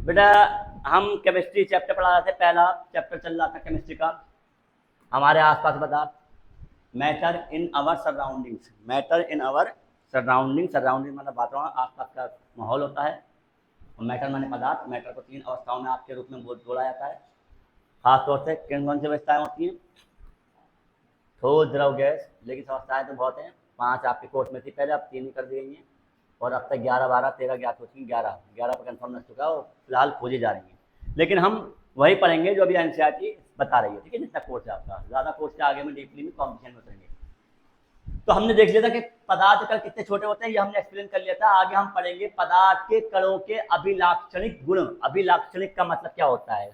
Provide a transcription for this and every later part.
बेटा हम chemistry chapter पढ़ा रहे थे, पहला चैप्टर चल रहा था केमिस्ट्री का, हमारे आसपास पदार्थ, matter in our surroundings, matter in our surrounding, surrounding मतलब वातावरण, आसपास का माहौल होता है, और मैटर माने पदार्थ। मैटर को तीन अवस्थाओं में आपके रूप में जोड़ा जाता है, खासतौर से किन कौन सी अवस्थाएं होती हैं? ठोस, द्रव, गैस। लेकिन अवस्थाएं तो बहुत हैं, 5 आपके कोर्स में थी पहले, अब 3 ही कर दी गई हैं, और अब तक 11, 12, 13 ज्ञात हो चुकी, 11 पर कंफर्म हो चुका है, और फिलहाल खोजी जा रही हैं। लेकिन हम वही पढ़ेंगे जो अभी एनसीईआरटी बता रही है, ठीक है, जितना कोर्स है आपका। ज़्यादा कोर्स के आगे में डीपली में कॉम्पिटिशन में उतरेंगे। तो हमने देख लिया था कि पदार्थ कण कितने छोटे होते हैं, ये हमने एक्सप्लेन कर लिया था। आगे हम पढ़ेंगे पदार्थ के कणों के अभिलाक्षणिक गुण। अभिलाक्षणिक का मतलब क्या होता है?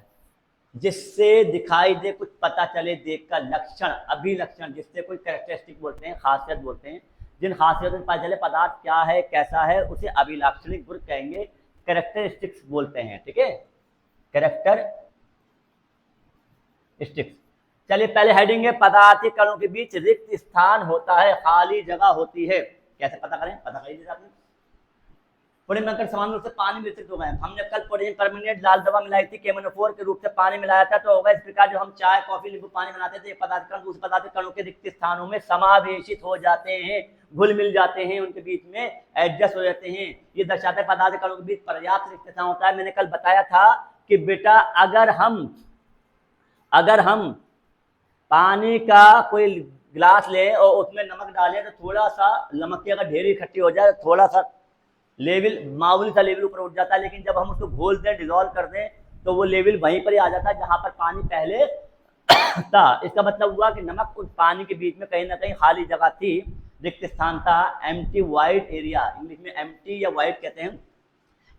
जिससे दिखाई दे, कुछ पता चले देखकर। लक्षण, अभिलक्षण, जिससे कोई कैरेक्टरिस्टिक बोलते हैं, खासियत बोलते हैं। जिन खासियतों से पता चले पदार्थ क्या है, कैसा है, उसे अभिलाक्षणिक गुण कहेंगे, कैरेक्टरिस्टिक्स बोलते हैं, ठीक है, कैरेक्टरिस्टिक्स। चलिए पहले हेडिंग है, पदार्थ के कणों के बीच रिक्त स्थान होता है, खाली जगह होती है। कैसे पता करें? पता करिए आपने। पोटेशियम कंकर समान रूप से पानी में विकसित हो गए। हमने कल पोटेशियम परमैंगनेट लाल दवा मिलाई थी, KMnO4 के रूप से पानी मिलाया था, तो होगा इस प्रकार। जो हम चाय, कॉफी, नींबू पानी बनाते थे, पदार्थ कण दूसरे पदार्थ कणों के रिक्त स्थानों में समावेशित हो जाते हैं, घुल मिल जाते हैं, उनके बीच में एडजस्ट हो जाते हैं। ये दर्शाता है पदार्थ कणों के बीच पर्याप्त रिक्त स्थान होता है। मैंने कल बताया था कि बेटा अगर हम पानी का कोई गिलास लें और उसमें नमक डालें, तो थोड़ा सा नमक की अगर ढेरी इकट्ठी हो जाए, थोड़ा सा लेवल, मामूली सा लेवल ऊपर उठ जाता है। लेकिन जब हम उसको घोल दें, डिजोल्व कर दें, तो वो लेवल वहीं पर ही आ जाता है जहां पर पानी पहले था। इसका मतलब हुआ कि नमक उस पानी के बीच में कहीं ना कहीं खाली जगह थी, रिक्त स्थान था, एम्प्टी वाइड एरिया, इंग्लिश में एम्प्टी या वाइड कहते हैं,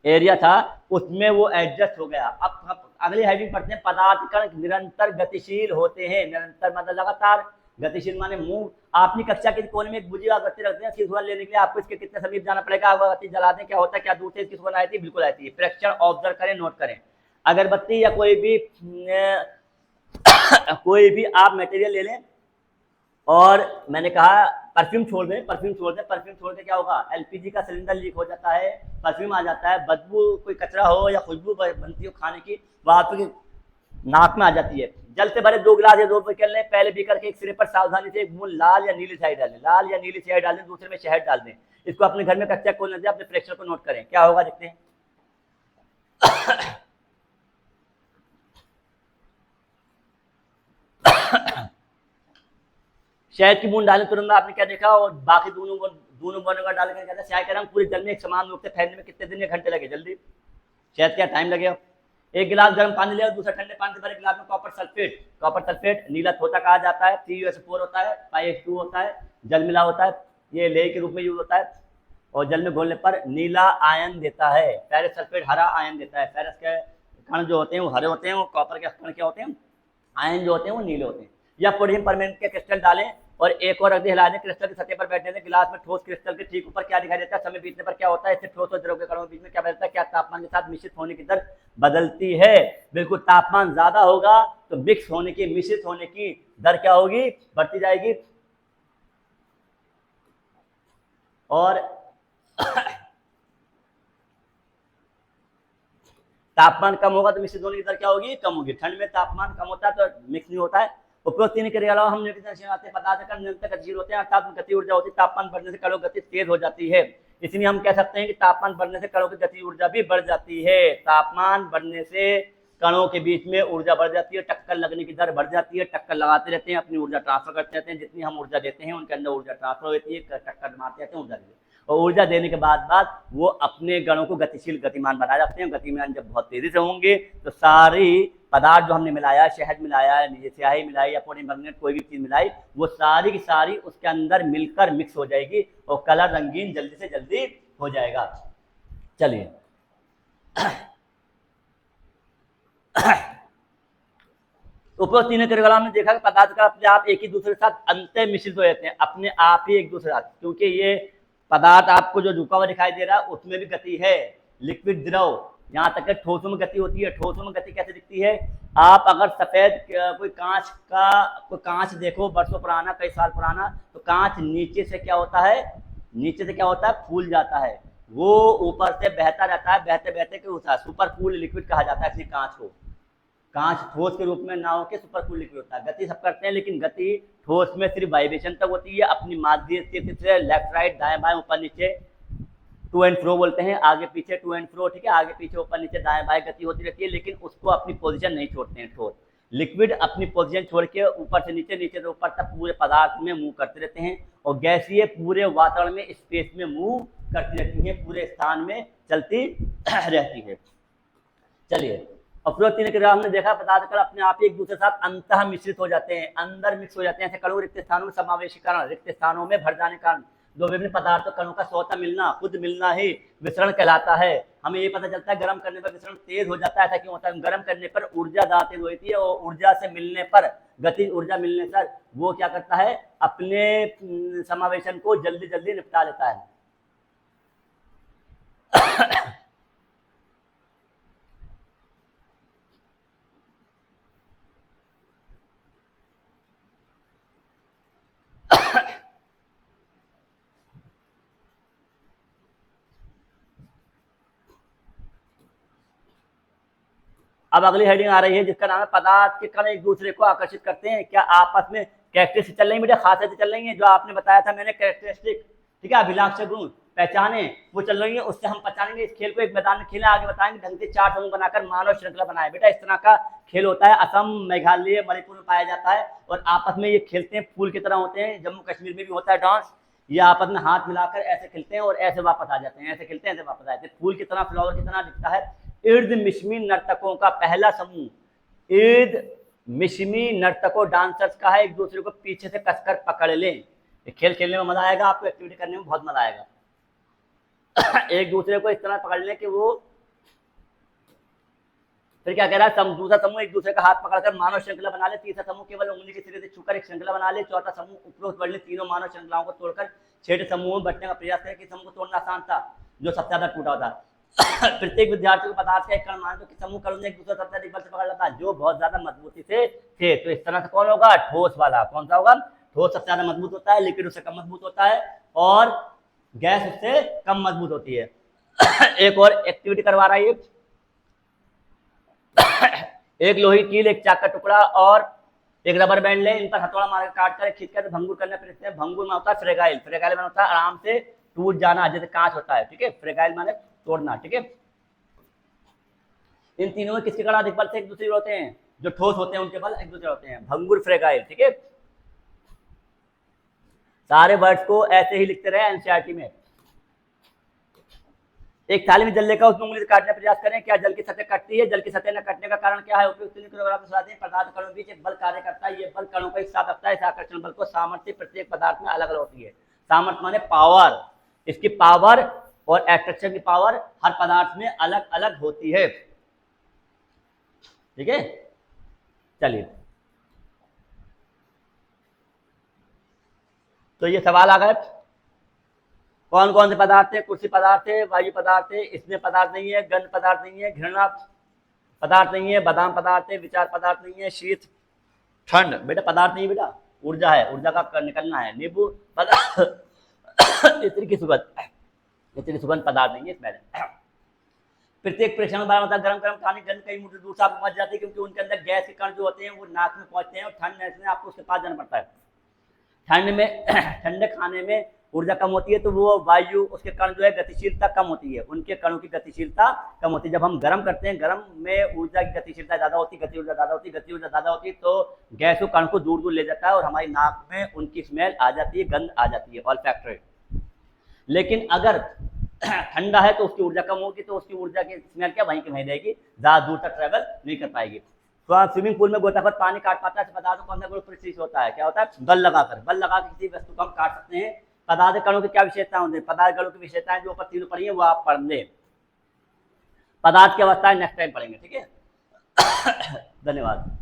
एरिया था, उसमें वो एडजस्ट हो गया। अब अगली हेडिंग पढ़ते हैं, पदार्थ कण निरंतर गतिशील होते हैं। निरंतर मतलब लगातार, गतिशील माने मूव। आपने कक्षा के कोने में एक बुझी अगरबत्ती रखते हैं, इसकी लेने के लिए आपको इसके कितने समीप जाना पड़ेगा? अगरबत्ती जला दें, क्या होता है, क्या दूर से इसकी सुगंध आती है? बिल्कुल आती है। प्रेक्षण ऑब्जर्व करें, नोट करें। अगरबत्ती या कोई भी आप मटेरियल ले लें, और मैंने कहा परफ्यूम छोड़ दें, परफ्यूम छोड़ के क्या होगा? एलपीजी का सिलेंडर लीक हो जाता है, परफ्यूम आ जाता है, बदबू, कोई कचरा हो या खुशबू बनती हो खाने की, वो आपकी नाक में आ जाती है। जल से भरे 2 गिलास या 2 बीकर लें, पहले बीकर के एक सिरे पर सावधानी से एक बूंद लाल या नीली स्याही डालें, लाल या नीली स्याही डालें, दूसरे में शहद डाल दें। इसको अपने घर में कच्चा खोलने से अपने प्रेशर को नोट करें, क्या होगा देखते हैं। शहद की बूंद डालें तुरंत, आपने क्या देखा, और बाकी दोनों बोनों का डाल कर चाय का रंग पूरे जल में एक समान रूप से फैलने में कितने दिन या घंटे लगे? जल्दी, शहद क्या टाइम लगेगा? एक गिलास गर्म पानी ले और दूसरा ठंडे पानी से भरे गिलास में कॉपर सल्फेट नीला थोथा कहा जाता है, CuSO4 होता है, PiH2 होता है, जल मिला होता है, ये लेह के रूप में यूज होता है, और जल में घोलने पर नीला आयन देता है। फेरस सल्फेट हरा आयन देता है। फेरस के कण जो होते हैं वो हरे होते हैं, वो कॉपर के कण क्या होते हैं, आयन जो होते हैं वो नीले होते हैं। या पोटेशियम परमैंगनेट के क्रिस्टल डालें और एक और अगली हिला दें, क्रिस्टल की सतह पर बैठने दें। गिलास में ठोस क्रिस्टल के ठीक ऊपर क्या दिखाई देता है? समय बीतने पर क्या होता है? इससे ठोस और द्रव के कणों के बीच में क्या बदलता है? क्या तापमान के साथ मिश्रित होने की दर बदलती है? बिल्कुल, तापमान ज्यादा होगा तो मिक्स होने की, मिश्रित होने की दर क्या होगी? बढ़ती जाएगी। और तापमान कम होगा तो मिश्रित होने की दर क्या होगी? कम होगी। ठंड में तापमान कम होता है तो मिक्स नहीं होता है। उपरोक्त तीन के अलावा हम पदार्थ का निरंतर गतिशील होते हैं, अर्थात गति ऊर्जा होती है। तापमान बढ़ने से कणों की गति तेज हो जाती है, इसलिए हम कह सकते हैं कि तापमान बढ़ने से कणों की गति ऊर्जा भी बढ़ जाती है। तापमान बढ़ने से कणों के बीच में ऊर्जा बढ़ जाती है, टक्कर लगने की दर बढ़ जाती है। टक्कर लगाते रहते हैं, अपनी ऊर्जा ट्रांसफर करते रहते हैं, जितनी हम ऊर्जा देते हैं उनके अंदर ऊर्जा ट्रांसफर होती है, टक्कर मारते रहते हैं, ऊर्जा देते हैं, और ऊर्जा देने के बाद वो अपने गणों को गतिशील, गतिमान बना जाते हैं। गतिमान जब बहुत तेजी से होंगे तो सारी पदार्थ जो हमने मिलाया, शहद मिलाया, स्याही मिलाई या पोटेशियम परमैंगनेट कोई भी चीज मिलाई, वो सारी की सारी उसके अंदर मिलकर मिक्स हो जाएगी और कलर रंगीन जल्दी से जल्दी हो जाएगा। चलिए ऊपर तीन क्रियाकलाप में देखा कि पदार्थ का अपने आप एक ही दूसरे के साथ अंतर मिश्रित हो जाते हैं, अपने आप ही एक दूसरे साथ। क्योंकि ये पदार्थ आपको जो झुका हुआ दिखाई दे रहा है उसमें भी गति है, लिक्विड, द्रव, यहाँ तक ठोसों में गति होती है। ठोसों में गति कैसे दिखती है? आप अगर सफेद कोई कांच देखो बरसों पुराना, कई साल पुराना, तो कांच नीचे से क्या होता है? फूल जाता है। वो ऊपर से बहता रहता है, बहते बहते क्या होता है, सुपर कूल लिक्विड कहा जाता है किसी कांच को। कांच ठोस के रूप में ना होकर सुपर कूल लिक्विड होता है। गति सब करते हैं लेकिन गति ठोस में सिर्फ वाइब्रेशन तक होती है, अपनी माध्य स्थिति से लेफ्ट राइट दाएं बाएं ऊपर नीचे टू एंड फ्रो बोलते हैं, आगे पीछे टू एंड फ्रो, ठीक है, आगे पीछे ऊपर नीचे दाएं बाएं गति होती रहती है, लेकिन उसको अपनी पोजीशन नहीं छोड़ते हैं ठोस। लिक्विड अपनी पोजीशन छोड़ के ऊपर से नीचे, नीचे से ऊपर तक पूरे पदार्थ में मूव करते रहते हैं, और गैसीय पूरे वातावरण में स्पेस में मूव करती रहती है, पूरे स्थान में चलती रहती है। चलिए, और तीन क्रिया हमने देखा पदार्थ कण अपने आप ही एक दूसरे के साथ अंतः मिश्रित हो जाते हैं, अंदर मिक्स हो जाते हैं, ऐसे कणों रिक्त स्थानों में समावेशीकरण, रिक्त स्थानों में भर जाने का दो विभिन्न पदार्थों कणों का स्वतः मिलना, खुद मिलना ही विसरण कहलाता है। हमें ये पता चलता है गर्म करने पर विसरण तेज हो जाता है, ऐसा क्यों होता है? गर्म करने पर ऊर्जा ज्यादा तेज होती है, और ऊर्जा से मिलने पर, गति ऊर्जा मिलने पर वो क्या करता है, अपने समावेशन को जल्दी जल्दी निपटा लेता है। अब अगली हेडिंग आ रही है जिसका नाम है पदार्थ के कण एक दूसरे को आकर्षित करते हैं, क्या आपस में कैरेक्टरिस्टिक चल रही है बेटा, खासियतें चल रही हैं जो आपने बताया था मैंने, कैरेक्टरिस्टिक, ठीक है, अभिलाक्ष्य गुण पहचाने वो चल रही है, उससे हम पहचानेंगे। इस खेल को एक मैदान में खेलना, आगे बताएंगे, ढंग से 4 समूह बनाकर मानव श्रृंखला बनाए। बेटा इस तरह का खेल होता है, असम, मेघालय, मणिपुर में पाया जाता है, और आपस में ये खेलते हैं, फूल की तरह होते हैं। जम्मू कश्मीर में भी होता है डांस, ये आपस में हाथ मिलाकर ऐसे खेलते हैं और ऐसे वापस आ जाते हैं, ऐसे खेलते हैं ऐसे वापस आ जाते हैं, फूल की तरह, फ्लावर की तरह दिखता है। इर्द मिश्मी नर्तकों का पहला समूह, इर्द मिश्मी नर्तकों डांसर्स का है, एक दूसरे को पीछे से कसकर पकड़ लें। खेल खेलने में मजा आएगा, आपको एक्टिविटी करने में बहुत मजा आएगा। एक दूसरे को इस तरह पकड़ लें कि वो, फिर क्या कह रहा है, दूसरा समूह एक दूसरे का हाथ पकड़कर मानव श्रृंखला बना ले, तीसरा समूह केवल उंगली के सिरे से छूकर एक श्रृंखला बना ले, चौथा समूह उपरोक्त वर्णित तीनों मानव श्रृंखलाओं को तोड़कर 6 समूहों में बंटने का प्रयास करे। कि समूह को तोड़ना आसान था, जो सबसे ज्यादा टूटा होता। प्रत्येक विद्यार्थी को पदार्थ का एक कण माने तो कि समूह कण एक दूसरे सबसे अधिक बल से पकड़ लेता है, जो बहुत ज्यादा मजबूती से थे। तो इस तरह से कौन होगा, ठोस वाला। कौन सा होगा, ठोस सबसे ज्यादा मजबूत होता है, लिक्विड उससे कम मजबूत होता है, और गैस उससे कम मजबूत होती है। एक और एक्टिविटी करवा रहा है, एक लोही कील, एक चाक का टुकड़ा और एक रबर बैंड ले, इन पर हथौड़ा मारकर काट कर खींच कर भंगुर करने पर, भंगुर में होता है फ्रेगाइल, फ्रेगाइल में होता है आराम से टूट जाना, जैसे कांच होता है, ठीक है, फ्रेगाइल माने तोड़ना, ठीक है। इन तीनों में किसके कण अधिक बल से एक दूसरे होते हैं, जो ठोस होते हैं उनके बल एक दूसरे होते हैं, भंगुर, फ्रेगाइल, ठीक है। सारे वर्ड्स को ऐसे ही लिखते रहे एनसीईआरटी में। एक थाली में जल लेकर उसमें उंगली से काटने का प्रयास करें, क्या जल की सतह कटती है? जल की सतह न कटने का कारण क्या है? उपयुक्त पदार्थ कणों के बीच एक बल कार्य करता है, ये बल कणों का एक साथ रखता है। इस आकर्षण बल को सामर्थ्य प्रत्येक पदार्थ में अलग अलग होती है। सामर्थ्य माने पावर, इसकी पावर और एट्रैक्शन की पावर हर पदार्थ में अलग अलग होती है, ठीक है। चलिए, तो ये सवाल आ गए, कौन कौन से पदार्थ है? कुर्सी पदार्थ है, वायु पदार्थ है, इसमें पदार्थ नहीं है, गंध पदार्थ नहीं है, घृणा पदार्थ नहीं है, बादाम पदार्थ है, विचार पदार्थ नहीं है, शीत ठंड बेटा पदार्थ नहीं बेटा, ऊर्जा है, ऊर्जा का निकलना है। नींबू पदार्थ, इतनी की सुगंध पदार्थ नहीं है इसमें। प्रत्येक प्रेक्षण बार मतलब गरम गरम खाने गंध कई मीटर दूर से आपको पहुंच जाती है, क्योंकि उनके अंदर गैस के कण जो होते हैं वो नाक में पहुंचते हैं, और ठंड में आपको उसके पास जाना पड़ता है। ठंड में ठंडे खाने में ऊर्जा कम होती है, तो वो वायु उसके कण जो है गतिशीलता कम होती है, उनके कणों की गतिशीलता कम होती है। जब हम गर्म करते हैं, गर्म में ऊर्जा की गतिशीलता ज्यादा होती है, गति ऊर्जा ज्यादा होती है, गति ऊर्जा ज्यादा होती है, तो गैस को कण को दूर दूर ले जाता है और हमारी नाक में उनकी स्मेल आ जाती है, गंध आ जाती है, ऑल्फैक्टरी। लेकिन अगर ठंडा है तो उसकी ऊर्जा कम होगी, तो उसकी ऊर्जा की स्मेल क्या वहीं की वहीं रहेगी, ज्यादा दूर तक ट्रेवल नहीं कर पाएगी। तो आप स्विमिंग पूल में गोताखोर पानी काट पाता है, पदार्थों को अंदर परिस्थिति होता है, क्या होता है, बल लगाकर किसी वस्तु को हम काट सकते हैं। पदार्थ कणों की क्या विशेषताएं होती है? पदार्थ कणों की विशेषताएं जो ऊपर तीनों पढ़ी है वो आप पढ़ लें। पदार्थ की अवस्थाएं नेक्स्ट टाइम पढ़ेंगे, ठीक है। धन्यवाद।